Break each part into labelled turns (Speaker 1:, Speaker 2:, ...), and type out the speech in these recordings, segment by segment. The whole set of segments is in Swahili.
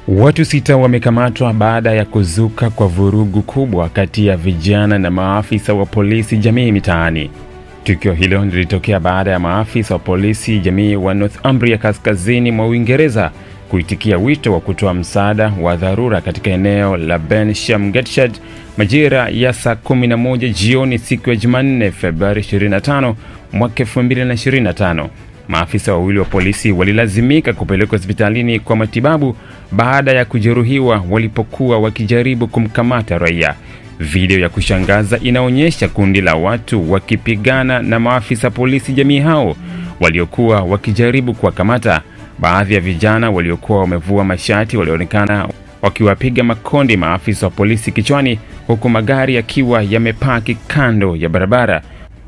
Speaker 1: Watu 6 wamekamatwa baada ya kuzuka kwa vurugu kubwa kati ya vijana na maafisa wa polisi jamii mitaani. Tukio hilo lilitokea baada ya maafisa wa polisi jamii wa Northumbria kaskazini mwa Uingereza kuitikia wito wa kutoa msaada wa dharura katika eneo la Bensham Gateshead majira ya saa 11 jioni siku ya Jumanne Februari 25 mwaka 2025. Maafisa wawili wa polisi walilazimika kupelekwa hospitalini kwa matibabu baada ya kujeruhiwa walipokuwa wakijaribu kumkamata raia. Video ya kushangaza inaonyesha kundi la watu wakipigana na maafisa polisi jamii hao waliokuwa wakijaribu kuwakamata. Baadhi ya vijana waliokuwa wamevua mashati walionekana wakiwapiga makondi maafisa wa polisi kichwani, huku magari yakiwa yamepaki kando ya barabara.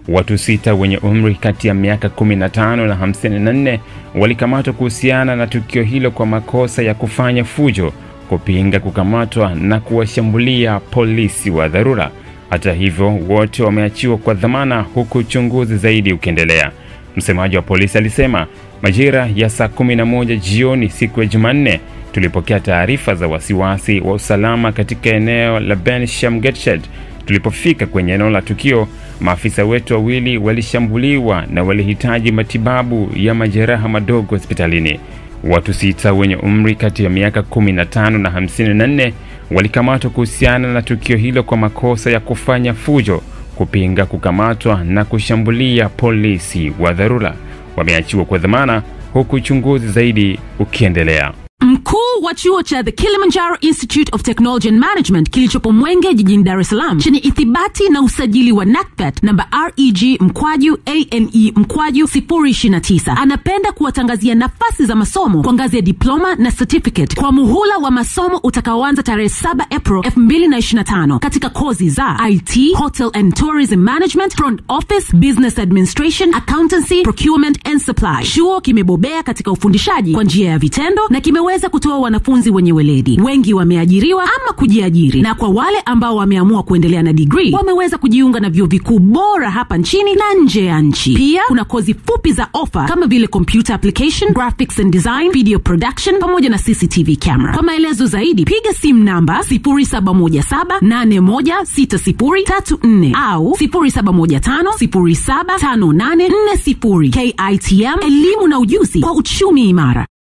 Speaker 1: Watu 6 wenye umri kati ya miaka 15 na 54 walikamatwa kuhusiana na tukio hilo kwa makosa ya kufanya fujo, kupinga kukamatwa na kuwashambulia polisi wa dharura. Hata hivyo, wote wameachiwa kwa dhamana huku uchunguzi zaidi ukiendelea. Msemaji wa polisi alisema, majira ya saa 11 jioni siku ya Jumanne, tulipokea taarifa za wasiwasi wa usalama katika eneo la Bensham Gateshead. Tulipofika kwenye eneo la tukio, maafisa wetu wawili walishambuliwa na walihitaji matibabu ya majeraha madogo hospitalini. Watu 6 wenye umri kati ya miaka 15 na 54 walikamatwa kuhusiana na tukio hilo kwa makosa ya kufanya fujo, kupinga kukamatwa na kushambulia polisi wa dharura. Wameachiwa kwa dhamana huku uchunguzi zaidi ukiendelea.
Speaker 2: Mkuu wa chuo cha The Kilimanjaro Institute of Technology and Management kilichopo Mwenge jijini Dar es Salaam chenye ithibati na usajili wa NACPET namba REG/ANE/029 anapenda kuwatangazia nafasi za masomo kwa ngazi ya diploma na certificate kwa muhula wa masomo utakaoanza tarehe 7 April 2025 katika kozi za IT, Hotel and Tourism Management, Front Office, Business Administration, Accountancy, Procurement and Supply. Chuo kimebobea katika ufundishaji kwa njia ya vitendo na kimeweza kutoa wanafunzi wenye weledi. Wengi wameajiriwa ama kujiajiri, na kwa wale ambao wameamua kuendelea na degree wameweza kujiunga na vyuo vikuu bora hapa nchini na nje ya nchi. Pia kuna kozi fupi za offer kama vile computer application, graphics and design, video production pamoja na CCTV camera. Kwa maelezo zaidi piga simu namba 0717816034 au 0715075840. KITM, elimu na ujuzi kwa uchumi imara.